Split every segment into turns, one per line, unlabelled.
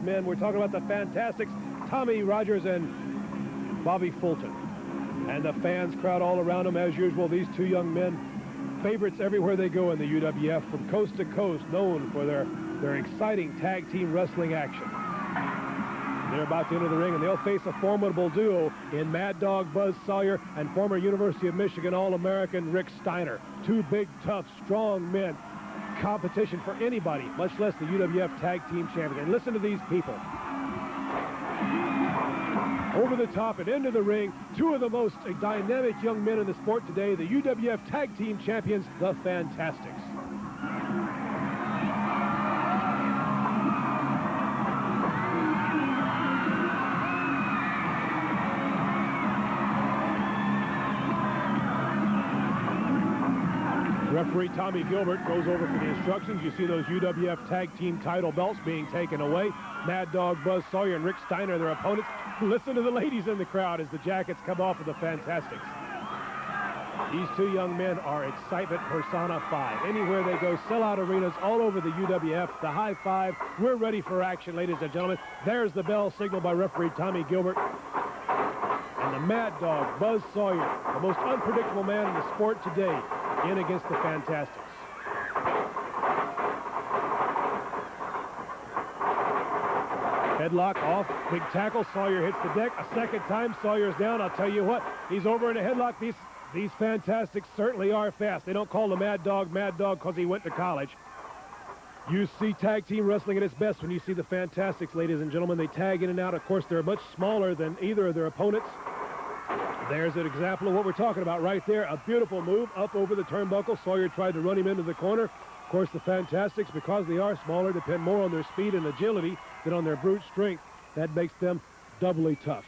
Men, we're talking about the Fantastics, Tommy Rogers and Bobby Fulton. And the fans crowd all around them as usual. These two young men, favorites everywhere they go in the UWF, from coast to coast, known for their exciting tag team wrestling action. They're about to enter the ring, and they'll face a formidable duo in Mad Dog Buzz Sawyer and former University of Michigan All-American Rick Steiner. Two big, tough, strong men. Competition for anybody, much less the UWF Tag Team Champions. And listen to these people. Over the top and into the ring, two of the most dynamic young men in the sport today, the UWF Tag Team Champions, the Fantastics. Referee Tommy Gilbert goes over for the instructions. You see those UWF Tag Team title belts being taken away. Mad Dog Buzz Sawyer and Rick Steiner, their opponents. Listen to the ladies in the crowd as the jackets come off of the Fantastics. These two young men are excitement personified. Anywhere they go, sellout arenas all over the UWF. The high five. We're ready for action, ladies and gentlemen. There's the bell signaled by referee Tommy Gilbert. And the Mad Dog Buzz Sawyer, the most unpredictable man in the sport today, in against the Fantastics. Headlock off, big tackle. Sawyer hits the deck a second time. Sawyer's down. I'll tell you what, he's over in a headlock. These Fantastics certainly are fast. They don't call the Mad Dog because he went to college. You see tag team wrestling at its best when you see the Fantastics, ladies and gentlemen. They tag in and out. Of course, they're much smaller than either of their opponents. There's an example of what we're talking about right there. A beautiful move up over the turnbuckle. Sawyer tried to run him into the corner. Of course, the Fantastics, because they are smaller, depend more on their speed and agility than on their brute strength. That makes them doubly tough.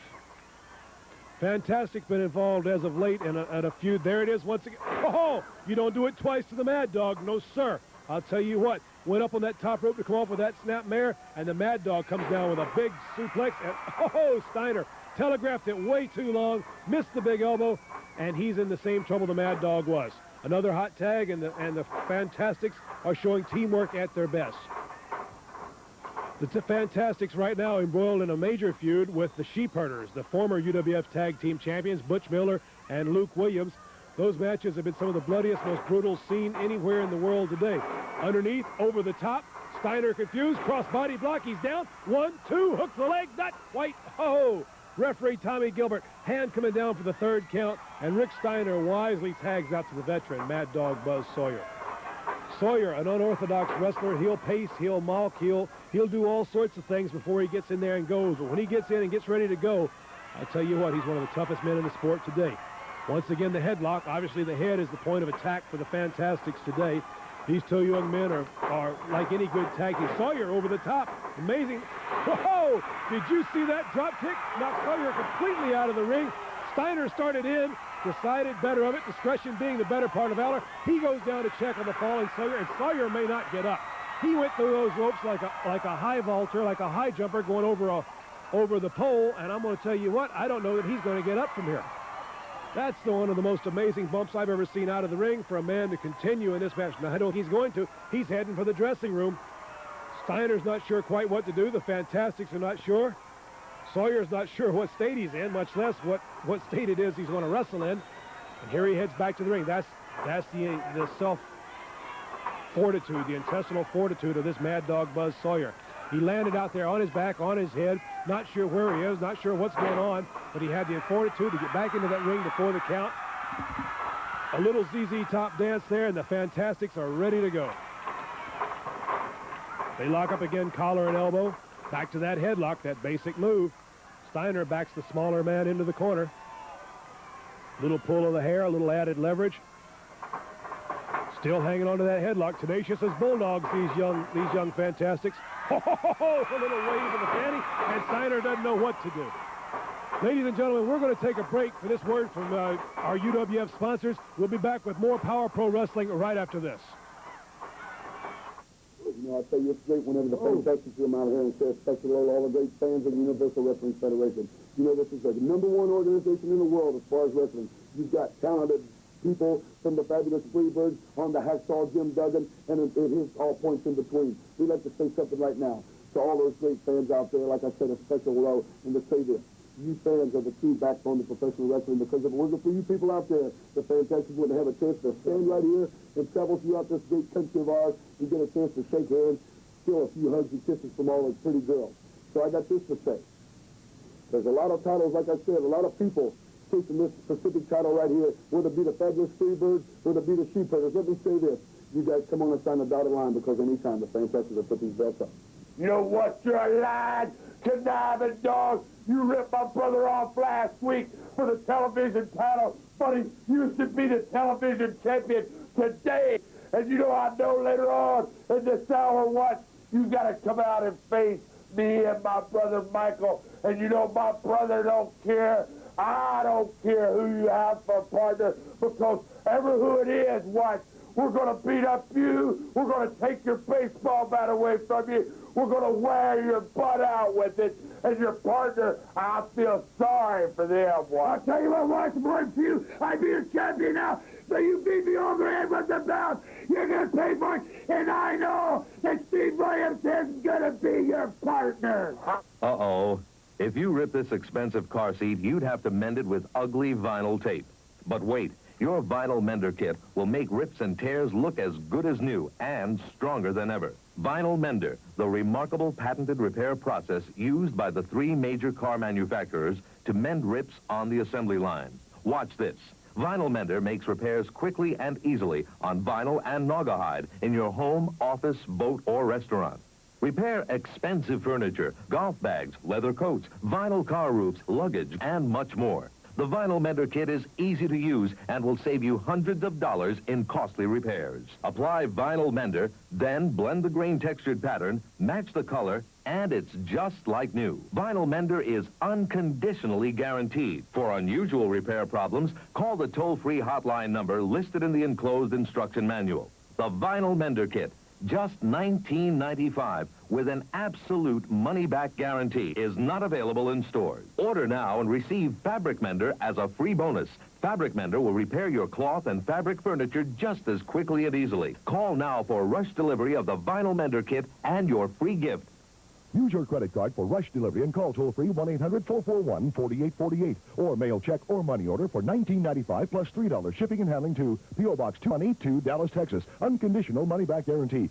Fantastic's been involved as of late in a feud. There it is once again. Oh, you don't do it twice to the Mad Dog. No, sir. I'll tell you what. Went up on that top rope to come off with that snapmare, and the Mad Dog comes down with a big suplex. And oh, Steiner telegraphed it way too long, missed the big elbow, and he's in the same trouble the Mad Dog was. Another hot tag, and the Fantastics are showing teamwork at their best. The Fantastics right now embroiled in a major feud with the Sheep Herders, the former UWF Tag Team Champions, Butch Miller and Luke Williams. Those matches have been some of the bloodiest, most brutal seen anywhere in the world today. Underneath, over the top, Steiner confused, cross-body block, he's down. 1, 2, hooks the leg, not quite. Oh! Referee Tommy Gilbert, hand coming down for the third count, and Rick Steiner wisely tags out to the veteran, Mad Dog Buzz Sawyer. Sawyer, an unorthodox wrestler, he'll pace, he'll mock, he'll do all sorts of things before he gets in there and goes. But when he gets in and gets ready to go, I'll tell you what, he's one of the toughest men in the sport today. Once again, the headlock. Obviously, the head is the point of attack for the Fantastics today. These two young men are like any good tag team. Sawyer over the top. Amazing. Whoa! Did you see that drop kick? Knocked Sawyer completely out of the ring. Steiner started in, decided better of it, discretion being the better part of valor. He goes down to check on the falling Sawyer, and Sawyer may not get up. He went through those ropes like a high vaulter, like a high jumper going over the pole, and I'm going to tell you what, I don't know that he's going to get up from here. That's one of the most amazing bumps I've ever seen out of the ring for a man to continue in this match. Now, I don't think he's going to. He's heading for the dressing room. Steiner's not sure quite what to do. The Fantastics are not sure. Sawyer's not sure what state he's in, much less what state it is he's going to wrestle in. And here he heads back to the ring. That's the self-fortitude, the intestinal fortitude of this Mad Dog Buzz Sawyer. He landed out there on his back, on his head, not sure where he is, not sure what's going on, but he had the fortitude to get back into that ring before the count. A little ZZ Top dance there, and the Fantastics are ready to go. They lock up again, collar and elbow. Back to that headlock, that basic move. Steiner backs the smaller man into the corner. Little pull of the hair, a little added leverage. Still hanging on to that headlock. Tenacious as bulldogs, these young Fantastics. A little wave of the panty, and Steiner doesn't know what to do. Ladies and gentlemen, we're going to take a break for this word from our UWF sponsors. We'll be back with more Power Pro Wrestling right after this.
You know, I tell you, it's great whenever the Fantastics come out here and say, especially all the great fans of the Universal Wrestling Federation. You know, this is the #1 organization in the world as far as wrestling. You've got talented people from the fabulous Freebirds on the Hacksaw Jim Duggan, and it is all points in between. We'd like to say something right now. to all those great fans out there, like I said, a special hello, and to say this. You fans are the true backbone of professional wrestling, because if it wasn't for you people out there, the Fantastics wouldn't have a chance to stand right here and travel throughout this great country of ours and get a chance to shake hands, steal a few hugs and kisses from all those pretty girls. So I got this to say. There's a lot of titles, like I said, a lot of people chasing this specific title right here, whether it be the Fabulous Freebirds, whether it be the Sheepherders. Let me say this. You guys come on and sign the dotted line, because anytime the Fantastics will put these belts up.
You know what? You're a lying, conniving dog. You ripped my brother off last week for the television title, but he used to be the television champion today. And you know, I know later on in this hour what, you got to come out and face me and my brother Michael. And you know, my brother don't care. I don't care who you have for a partner, because ever who it is, what? We're going to beat up you. We're going to take your baseball bat away from you. We're going to wear your butt out with it. And your partner, I feel sorry for them, what? I'll tell you what, watch more for you. I be a champion now, so you beat me over the head with the belt. You're going to pay for it, and I know that Steve Williams is going to be your partner.
Uh-oh. If you rip this expensive car seat, you'd have to mend it with ugly vinyl tape. But wait. Your vinyl mender kit will make rips and tears look as good as new and stronger than ever. Vinyl Mender, the remarkable patented repair process used by the 3 major car manufacturers to mend rips on the assembly line. Watch this. Vinyl Mender makes repairs quickly and easily on vinyl and naugahyde in your home, office, boat, or restaurant. Repair expensive furniture, golf bags, leather coats, vinyl car roofs, luggage, and much more. The Vinyl Mender Kit is easy to use and will save you hundreds of dollars in costly repairs. Apply Vinyl Mender, then blend the grain-textured pattern, match the color, and it's just like new. Vinyl Mender is unconditionally guaranteed. For unusual repair problems, call the toll-free hotline number listed in the enclosed instruction manual. The Vinyl Mender Kit, just $19.95, with an absolute money-back guarantee, is not available in stores. Order now and receive Fabric Mender as a free bonus. Fabric Mender will repair your cloth and fabric furniture just as quickly and easily. Call now for rush delivery of the Vinyl Mender Kit and your free gift.
Use your credit card for rush delivery and call toll-free 1-800-441-4848 or mail check or money order for $19.95 plus $3 shipping and handling to P.O. Box 2182, Dallas, Texas. Unconditional money-back guarantee.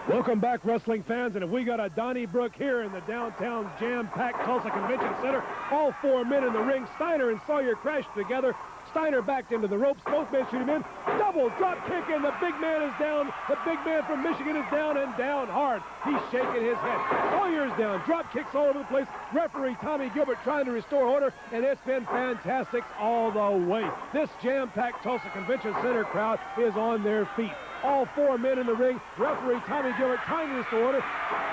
Welcome back, wrestling fans, and if we got a Donnybrook here in the downtown jam-packed Tulsa Convention Center, all 4 men in the ring, Steiner and Sawyer crashed together. Steiner backed into the ropes. Both men shoot him in. Double drop kick, and the big man is down. The big man from Michigan is down, and down hard. He's shaking his head. Sawyer's down. Drop kicks all over the place. Referee Tommy Gilbert trying to restore order, and it's been Fantastics all the way. This jam-packed Tulsa Convention Center crowd is on their feet. All 4 men in the ring. Referee Tommy Gilbert trying to restore order.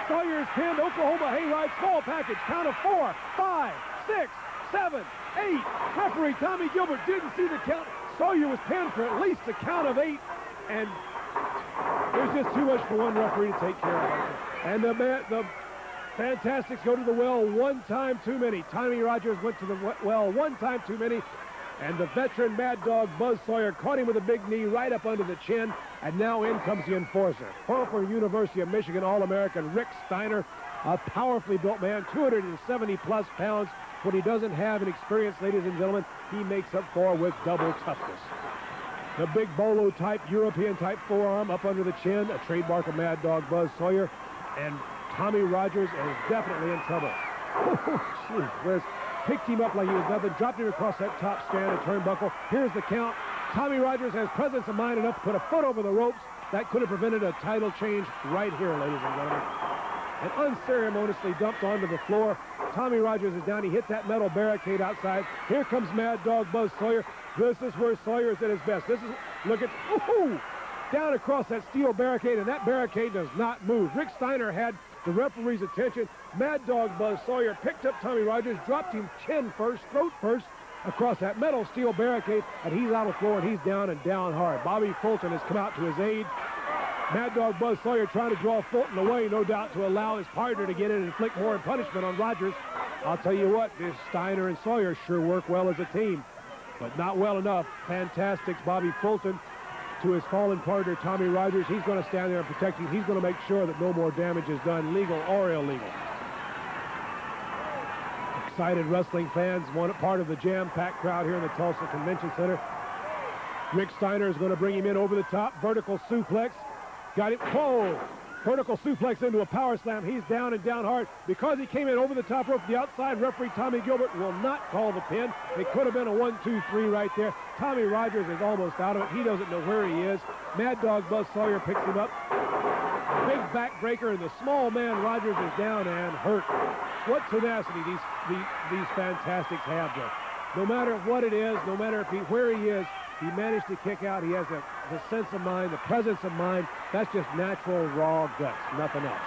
Sawyer's pinned. Oklahoma hayride. Small package. Count of 4, 5, 6, 7, 8. Referee Tommy Gilbert didn't see the count. Sawyer was pinned for at least a count of 8. And there's just too much for one referee to take care of. And the Fantastics go to the well one time too many. Tommy Rogers went to the well one time too many. And the veteran Mad Dog Buzz Sawyer caught him with a big knee right up under the chin. And now in comes the enforcer. Former University of Michigan All-American Rick Steiner, a powerfully built man, 270-plus pounds. What he doesn't have in experience, ladies and gentlemen, he makes up for with double toughness. The big bolo-type, European-type forearm up under the chin, a trademark of Mad Dog Buzz Sawyer. And Tommy Rogers is definitely in trouble. Oh, jeez, Liz. Picked him up like he was nothing, dropped him across that top strand of turnbuckle. Here's the count. Tommy Rogers has presence of mind enough to put a foot over the ropes. That could have prevented a title change right here, ladies and gentlemen. And unceremoniously dumped onto the floor. Tommy Rogers is down. He hit that metal barricade outside. Here comes Mad Dog Buzz Sawyer. This is where Sawyer is at his best. This is, look at, ooh, down across that steel barricade, and that barricade does not move. Rick Steiner had the referee's attention. Mad Dog Buzz Sawyer picked up Tommy Rogers, dropped him chin first, throat first, across that metal steel barricade, and he's on the floor, and he's down and down hard. Bobby Fulton has come out to his aid. Mad Dog Buzz Sawyer trying to draw Fulton away, no doubt, to allow his partner to get in and inflict more punishment on Rogers. I'll tell you what, this Steiner and Sawyer sure work well as a team, but not well enough. Fantastics, Bobby Fulton to his fallen partner, Tommy Rogers. He's going to stand there and protect him. He's going to make sure that no more damage is done, legal or illegal. Excited wrestling fans, one part of the jam-packed crowd here in the Tulsa Convention Center. Rick Steiner is going to bring him in over the top. Vertical suplex. Got it. Whoa! Vertical suplex into a power slam. He's down and down hard. Because he came in over the top rope, the outside referee, Tommy Gilbert, will not call the pin. It could have been a 1-2-3 right there. Tommy Rogers is almost out of it. He doesn't know where he is. Mad Dog Buzz Sawyer picks him up. Big backbreaker, and the small man Rogers is down and hurt. What tenacity these fantastics have, though. No matter what it is, no matter where he is, he managed to kick out. He has the sense of mind, the presence of mind. That's just natural, raw guts, nothing else.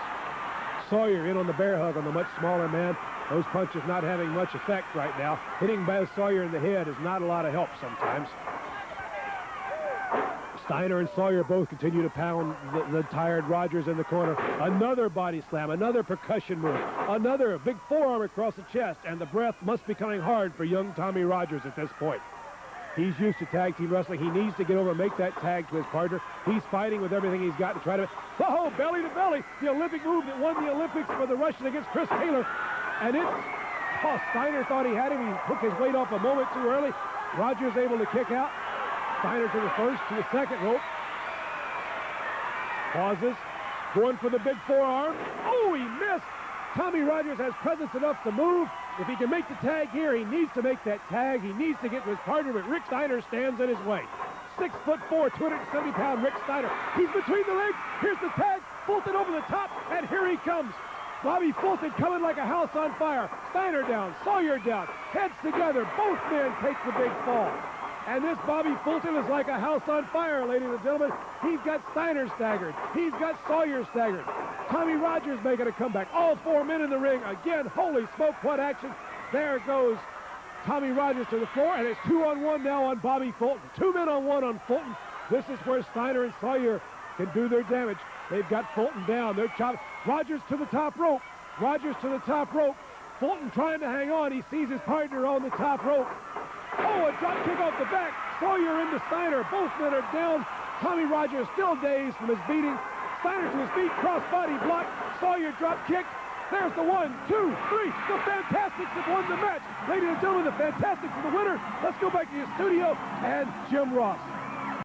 Sawyer in on the bear hug on the much smaller man. Those punches not having much effect right now. Hitting Buzz Sawyer in the head is not a lot of help sometimes. Steiner and Sawyer both continue to pound the tired Rogers in the corner. Another body slam, another percussion move, another big forearm across the chest, and the breath must be coming hard for young Tommy Rogers at this point. He's used to tag team wrestling. He needs to get over and make that tag to his partner. He's fighting with everything he's got to try to... Oh, belly to belly, the Olympic move that won the Olympics for the Russian against Chris Taylor. And it's... Oh, Steiner thought he had him. He took his weight off a moment too early. Rogers able to kick out. Steiner to the first, to the second rope. Pauses. Going for the big forearm. Oh, he missed. Tommy Rogers has presence enough to move. If he can make the tag here, he needs to make that tag. He needs to get to his partner, but Rick Steiner stands in his way. 6'4", 270-pound Rick Steiner. He's between the legs. Here's the tag. Fulton over the top, and here he comes. Bobby Fulton coming like a house on fire. Steiner down, Sawyer down. Heads together. Both men take the big fall. And this Bobby Fulton is like a house on fire, ladies and gentlemen. He's got Steiner staggered. He's got Sawyer staggered. Tommy Rogers making a comeback. All four men in the ring. Again, holy smoke, what action. There goes Tommy Rogers to the floor, and it's 2-on-1 now on Bobby Fulton. 2 men on 1 on Fulton. This is where Steiner and Sawyer can do their damage. They've got Fulton down. They're chopping. Rogers to the top rope. Rogers to the top rope. Fulton trying to hang on. He sees his partner on the top rope. Oh, a drop kick off the back. Sawyer into Steiner. Both men are down. Tommy Rogers still dazed from his beating. Steiner to his feet, cross-body block. Sawyer drop kick. There's the 1, 2, 3. The Fantastics have won the match. Ladies and gentlemen, the Fantastics are the winner. Let's go back to the studio and Jim Ross.